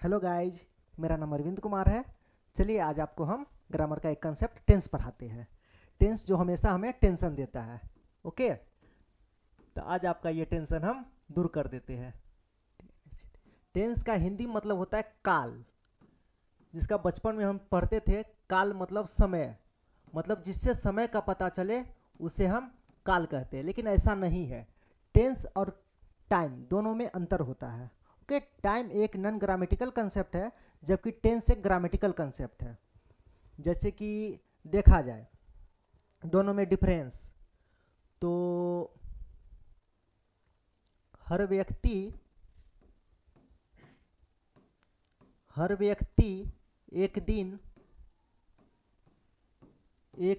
Hello guys, मेरा नाम अरविंद कुमार है। चलिए आज आपको हम ग्रामर का एक कंसेप्ट टेंस पढ़ाते हैं। टेंस जो हमेशा हमें टेंशन देता है। ओके, तो आज आपका ये टेंशन हम दूर कर देते हैं। टेंस का हिंदी मतलब होता है काल, जिसका बचपन में हम पढ़ते थे। काल मतलब समय, मतलब जिससे समय का पता चले उसे हम काल कहते हैं। लेकिन ऐसा नहीं है। टेंस और टाइम दोनों में अंतर होता है। ओके, टाइम एक नॉन ग्रामेटिकल कंसेप्ट है, जबकि टेंस एक ग्रामेटिकल कंसेप्ट है। जैसे कि देखा जाए दोनों में डिफरेंस, तो हर व्यक्ति एक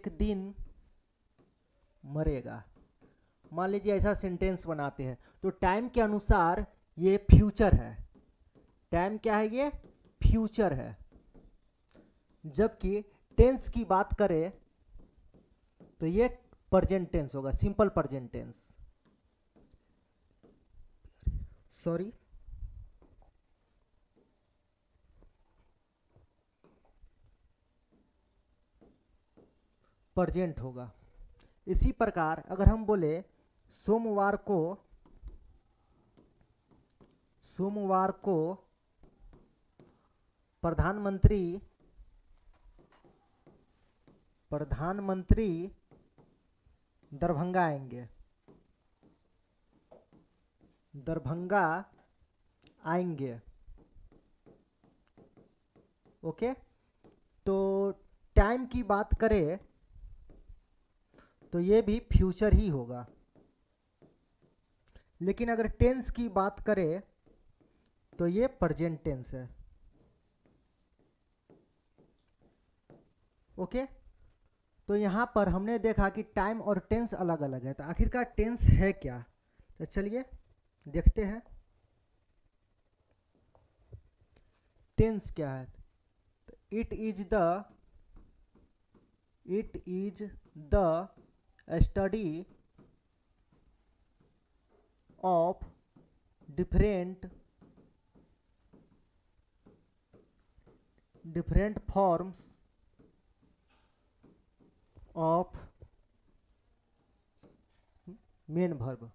दिन मरेगा। मान लीजिए ऐसा सेंटेंस बनाते हैं, तो टाइम के अनुसार ये फ्यूचर है। टाइम क्या है? ये फ्यूचर है। जबकि टेंस की बात करें तो ये प्रेजेंट टेंस होगा, simple present tense. Sorry, present होगा। इसी प्रकार अगर हम बोले सोमवार को प्रधानमंत्री दरभंगा आएंगे। ओके, तो टाइम की बात करें तो ये भी फ्यूचर ही होगा। लेकिन अगर टेंस की बात करें तो ये प्रेजेंट टेंस है। ओके, तो यहाँ पर हमने देखा कि टाइम और टेंस अलग अलग है। तो आखिरकार टेंस है क्या? तो चलिए देखते हैं टेंस क्या है। It is the study of different forms of main verb.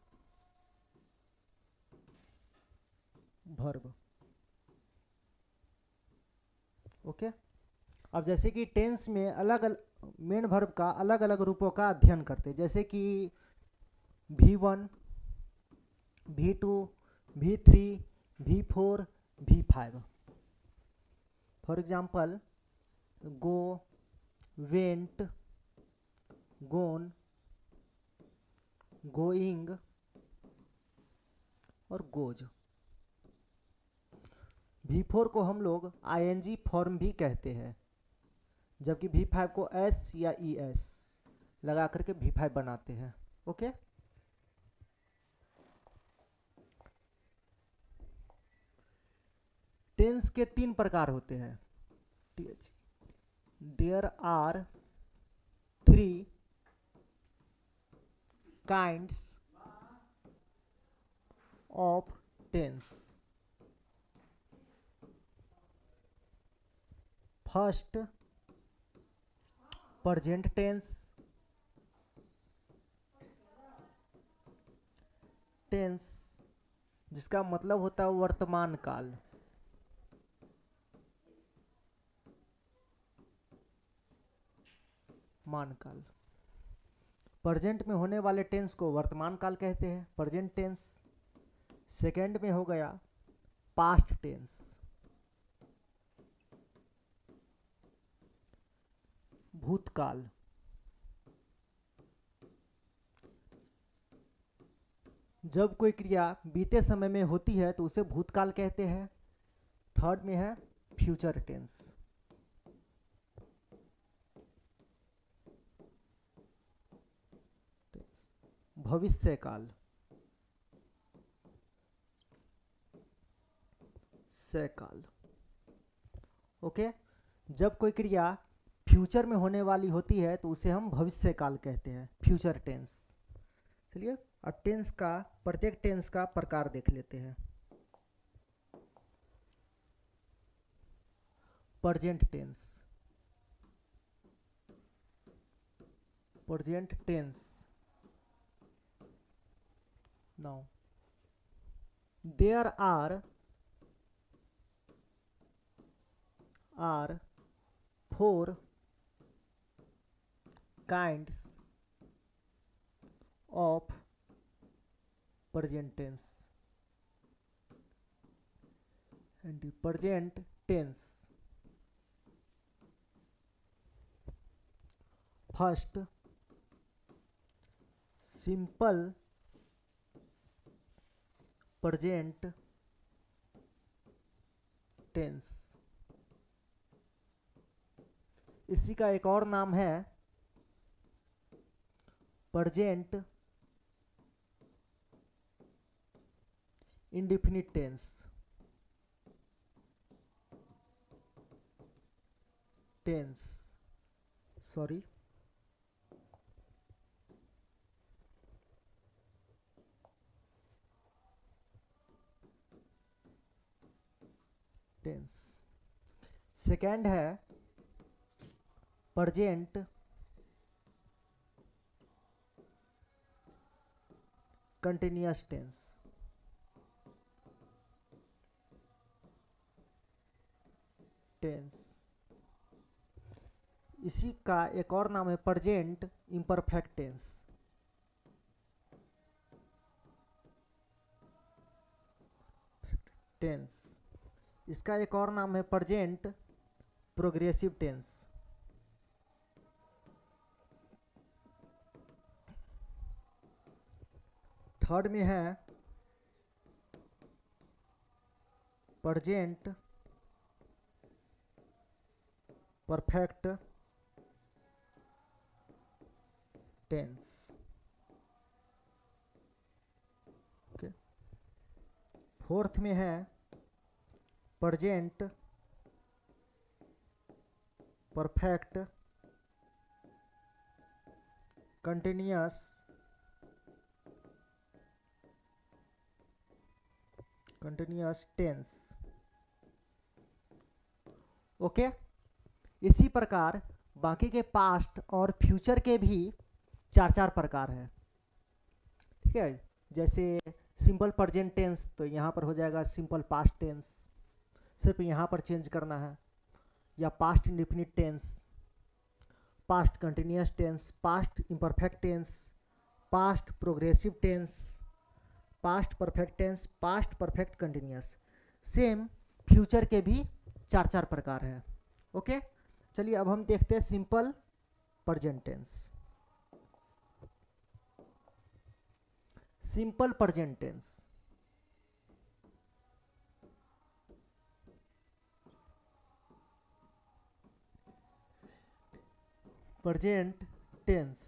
Okay, अब जैसे कि टेंस में अलग अलग मेन वर्ब का अलग अलग रूपों का अध्ययन करते हैं। जैसे कि V1, V2, V3, V4, V5। For example go, went, gone, going और गोज। V4 को हम लोग ING फॉर्म भी कहते हैं, जबकि V5 को S या ES लगा करके V5 बनाते हैं। ओके, टेंस के 3 प्रकार होते हैं। There are 3 kinds of tense. First, present tense जिसका मतलब होता है वर्तमान काल। प्रेजेंट में होने वाले टेंस को वर्तमान काल कहते हैं, प्रेजेंट टेंस। सेकेंड में हो गया पास्ट टेंस, भूतकाल। जब कोई क्रिया बीते समय में होती है तो उसे भूतकाल कहते हैं। थर्ड में है फ्यूचर टेंस, भविष्यकाल। ओके, जब कोई क्रिया फ्यूचर में होने वाली होती है तो उसे हम भविष्यकाल कहते हैं, फ्यूचर टेंस। चलिए अब टेंस का प्रत्येक टेंस का प्रकार देख लेते हैं। present tense. Present tense. Now there are four kinds of present tense. And the present tense, first, simple present tense. इसी का एक और नाम है present indefinite tense. Sorry, tense. Second है प्रेजेंट कंटिन्यूअस टेंस. इसी का एक और नाम है प्रेजेंट इम्परफेक्ट टेंस. इसका एक और नाम है प्रेजेंट प्रोग्रेसिव टेंस. थर्ड में है present perfect tense. Okay. Fourth में है present perfect continuous tense. Okay. इसी प्रकार बाकी के पास्ट और फ्यूचर के भी चार प्रकार हैं. ठीक है. जैसे सिंपल प्रेजेंट टेंस, तो यहाँ पर हो जाएगा सिंपल पास्ट टेंस, सिर्फ यहाँ पर चेंज करना है. या past indefinite tense, past continuous tense, past imperfect tense, past progressive tense, past perfect tense, past perfect continuous. Same future के भी चार प्रकार हैं. ओके. चलिए अब हम देखते हैं simple present tense. Simple present tense. Present tense,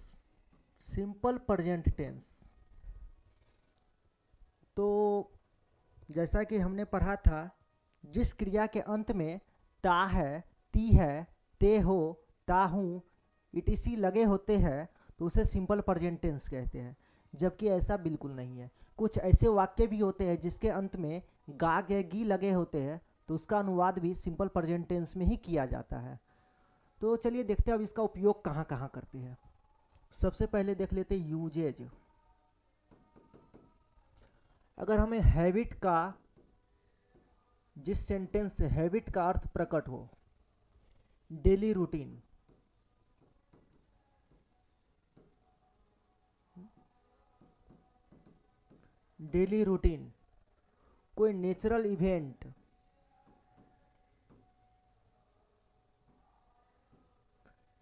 simple present tense. तो जैसा कि हमने पढ़ा था, जिस क्रिया के अंत में ता है, ती है, ते हो, ता हूँ, इटीसी लगे होते हैं तो उसे सिंपल प्रेजेंट टेंस कहते हैं. जबकि ऐसा बिल्कुल नहीं है. कुछ ऐसे वाक्य भी होते हैं जिसके अंत में गा या गी लगे होते हैं, तो उसका अनुवाद भी सिंपल प्रेजेंट टेंस में ही किया जाता है. तो चलिए देखते हैं अब इसका उपयोग कहाँ कहाँ करते हैं. सबसे पहले देख लेते हैं यूजेज. अगर हमें हैबिट का, जिस सेंटेंस से हैबिट का अर्थ प्रकट हो, डेली रूटीन, डेली रूटीन, कोई natural event,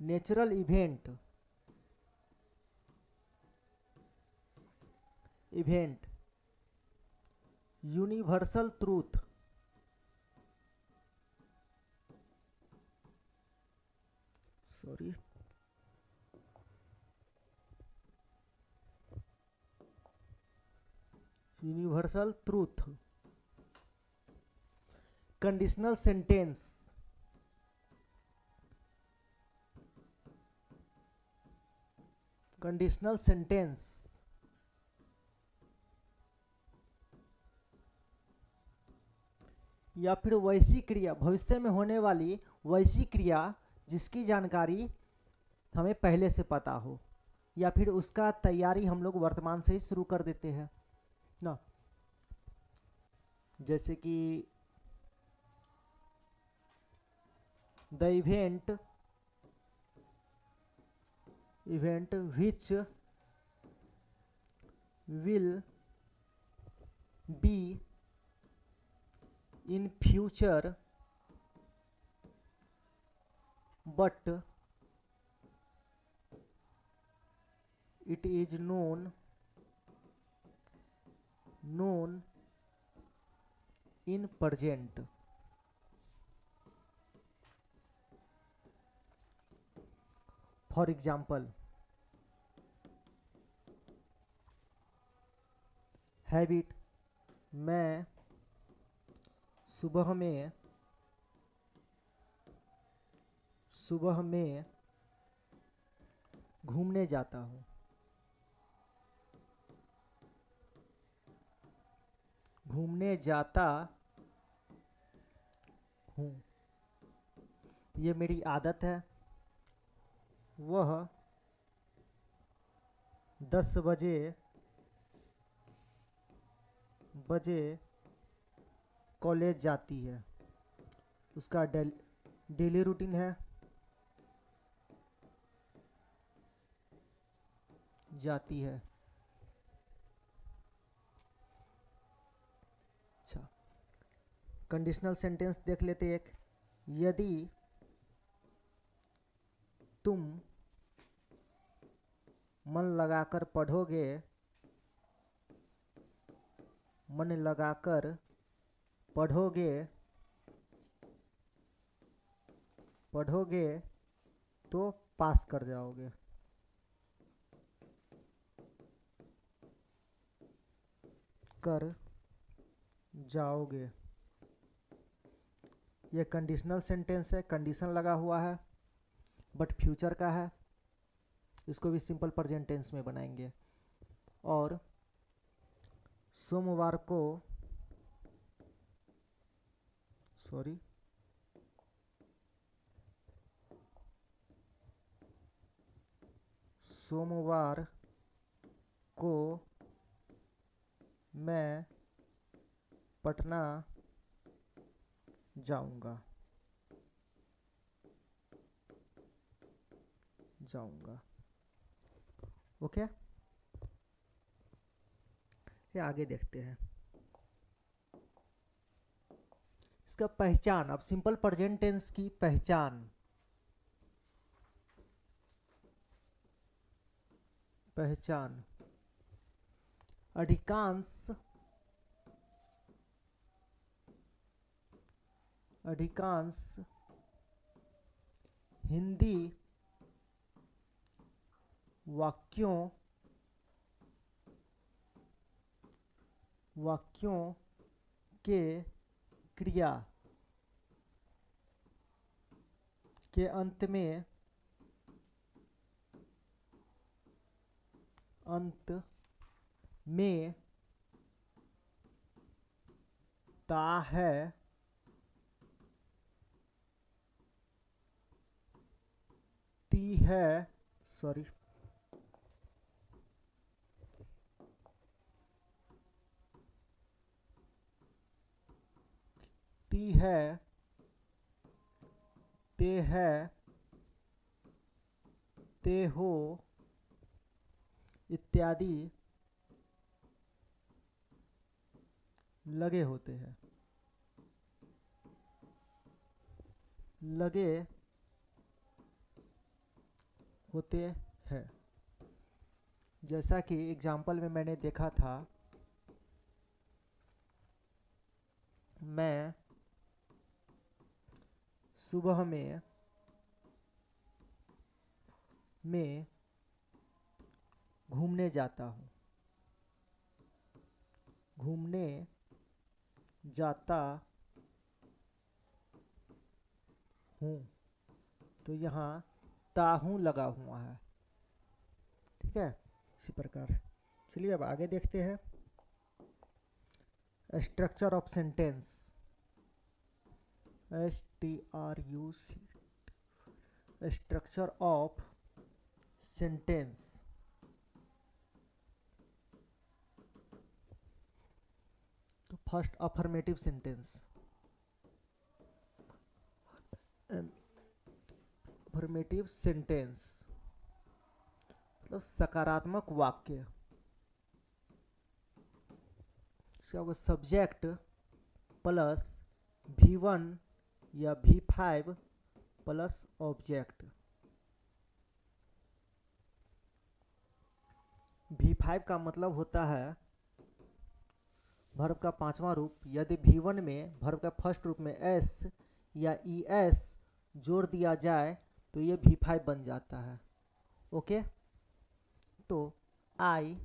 natural event, universal truth, sorry, universal truth, conditional sentence, conditional sentence, या फिर वैसी क्रिया, भविष्य में होने वाली वैसी क्रिया जिसकी जानकारी हमें पहले से पता हो, या फिर उसका तैयारी हम लोग वर्तमान से ही शुरू कर देते हैं ना। जैसे कि the event which will be in future but it is known in present. For example, habit, मैं सुबह में घूमने जाता हूँ। घूमने जाता हूँ, ये मेरी आदत है। वह 10 बजे कॉलेज जाती है। उसका डेली रूटीन है, जाती है। अच्छा, कंडीशनल सेंटेंस देख लेते एक। यदि तुम मन लगाकर पढ़ोगे तो पास कर जाओगे। ये कंडीशनल सेंटेंस है, कंडीशन लगा हुआ है बट फ्यूचर का है। इसको भी सिंपल प्रेजेंट टेंस में बनाएंगे। और सोमवार को मैं पटना जाऊंगा। ओके, ये आगे देखते हैं। इसका पहचान, अब सिंपल प्रेजेंट टेंस की पहचान। अधिकांश हिंदी वाक्यों के क्रिया के अंत में ता है, ती है, ती है, ते है, ते हो इत्यादि लगे होते हैं। जैसा कि एग्जाम्पल में मैंने देखा था, मैं सुबह में घूमने जाता हूँ। तो यहाँ ताहू लगा हुआ है। ठीक है, इसी प्रकार। चलिए अब आगे देखते हैं structure of sentence. STRUC, structure of sentence. तो first affirmative sentence, affirmative sentence मतलब सकारात्मक वाक्य। इसका वो सब्जेक्ट प्लस V1 या V5 प्लस ऑब्जेक्ट। V5 का मतलब होता है वर्ब का पांचवा रूप। यदि V1 में वर्ब का फर्स्ट रूप में S या ES जोड़ दिया जाए तो ये V5 बन जाता है। ओके, तो I,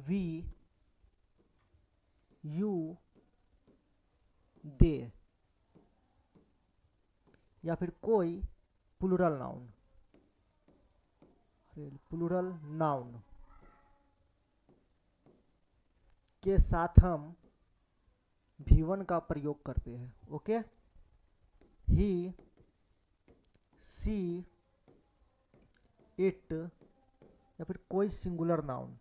we, you, they या फिर कोई प्लूरल नाउन, प्लूरल नाउन के साथ हम V1 का प्रयोग करते हैं। ओके, ही, सी, इट या फिर कोई सिंगुलर नाउन,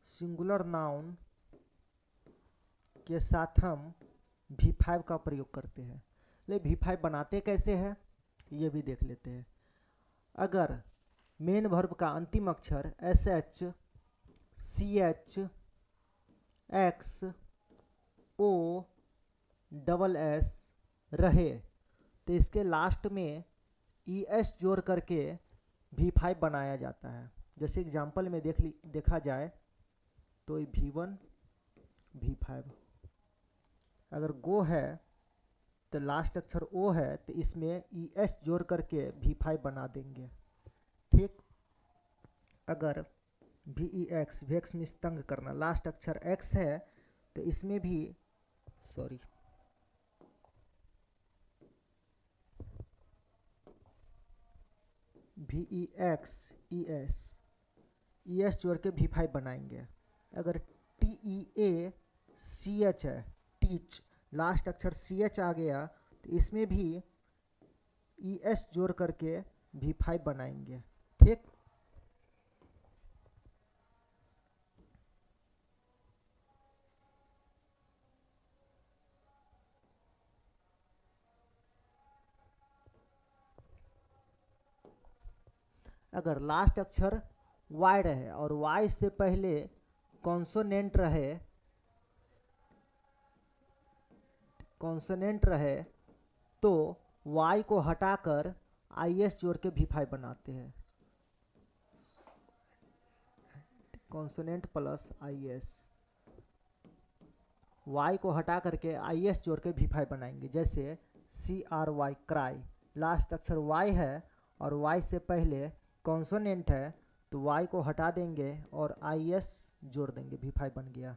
सिंगुलर नाउन के साथ हम V5 का प्रयोग करते हैं। ले V5 बनाते कैसे हैं ये भी देख लेते हैं। अगर मेन वर्ब का अंतिम अक्षर SH, CH, X, O, SS रहे तो इसके लास्ट में ES जोड़ करके V5 बनाया जाता है। जैसे एग्जाम्पल में देखा जाए तो V1 V5, अगर गो है तो लास्ट अक्षर O है तो इसमें ES जोड़ करके V5 बना देंगे। ठीक, अगर VEX, वेक्स में तंग करना, लास्ट अक्षर X है तो इसमें भी VEX, ES जोड़ के V5 बनाएंगे। अगर TEACH है, टीच, लास्ट अक्षर CH आ गया तो इसमें भी ES जोड़ करके V5 बनाएंगे। ठीक, अगर लास्ट अक्षर Y रहे और Y से पहले कॉन्सोनेंट रहे तो Y को हटाकर IS जोड़ के V5 बनाते हैं। कॉन्सोनेंट प्लस IS, Y को हटा करके IS जोड़ के V5 बनाएंगे। जैसे CRY, क्राई, लास्ट अक्षर Y है और Y से पहले कॉन्सोनेंट है तो Y को हटा देंगे और IS जोड़ देंगे, V5 बन गया।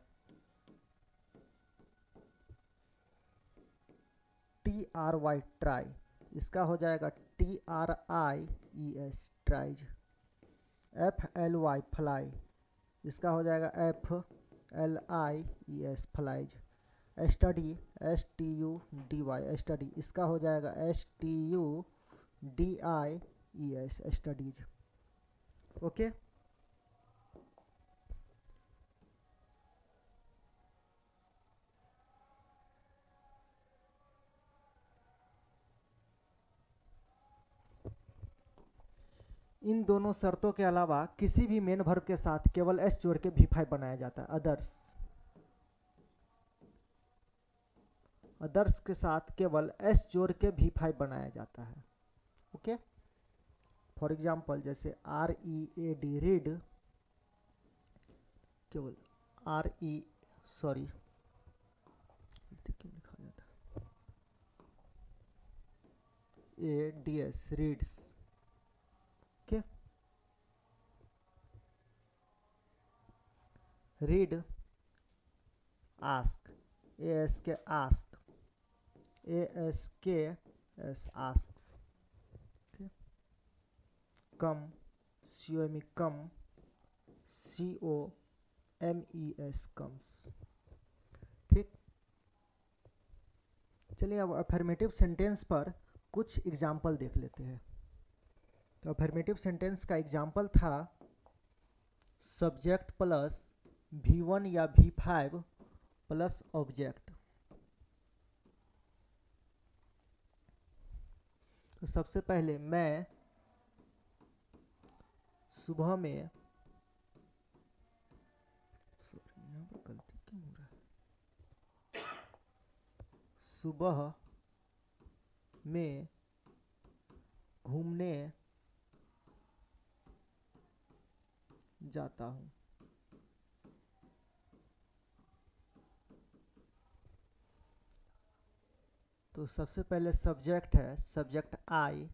TRY, ट्राई, इसका हो जाएगा TRIES, ट्राइज। FLY, फ्लाई, इसका हो जाएगा FLIES, flies. Study, STUDY, study, इसका हो जाएगा STUDIES, स्टडीज। ओके, इन दोनों शर्तों के अलावा किसी भी मेन वर्ब के साथ केवल S जोड़ के V5 बनाया जाता है। अदर्स के साथ केवल S जोड़ के V5 बनाया जाता है। ओके, फॉर एग्जाम्पल जैसे READ, रीड, केवल क्यों लिखा जाता है, ADS, reads. Okay, read, ask, ASK, ask, ASKS, asks. Come, COME, come, CO, MES comes। ठीक, चलिए अब अफर्मेटिव सेंटेंस पर कुछ एग्जाम्पल देख लेते हैं। तो अफर्मेटिव सेंटेंस का एग्जाम्पल था सब्जेक्ट प्लस V1 या V5 प्लस ऑब्जेक्ट। तो सबसे पहले मैं सुबह में, सॉरी यहाँ पर गलती क्यों हो रहा है, सुबह में घूमने जाता हूँ। तो सबसे पहले सब्जेक्ट है, सब्जेक्ट आई,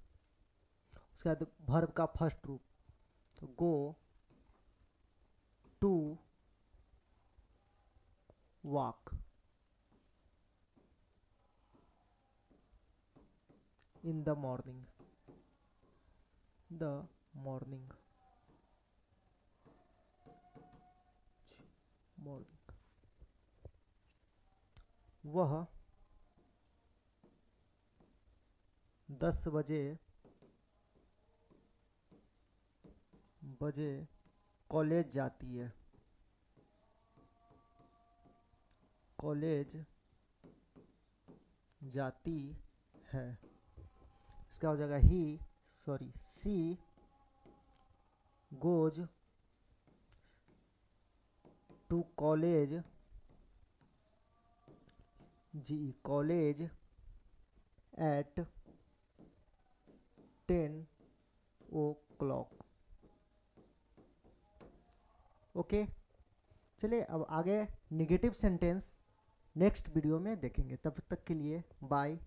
उसके बाद वर्ब का फर्स्ट रूप, तो go to walk in the morning, the morning, morning. वह 10 बजे कॉलेज जाती है, कॉलेज जाती है। इसका हो जाएगा she goes to college, college at 10 o'clock। ओके, चलिए अब आगे नेगेटिव सेंटेंस नेक्स्ट वीडियो में देखेंगे। तब तक के लिए बाय।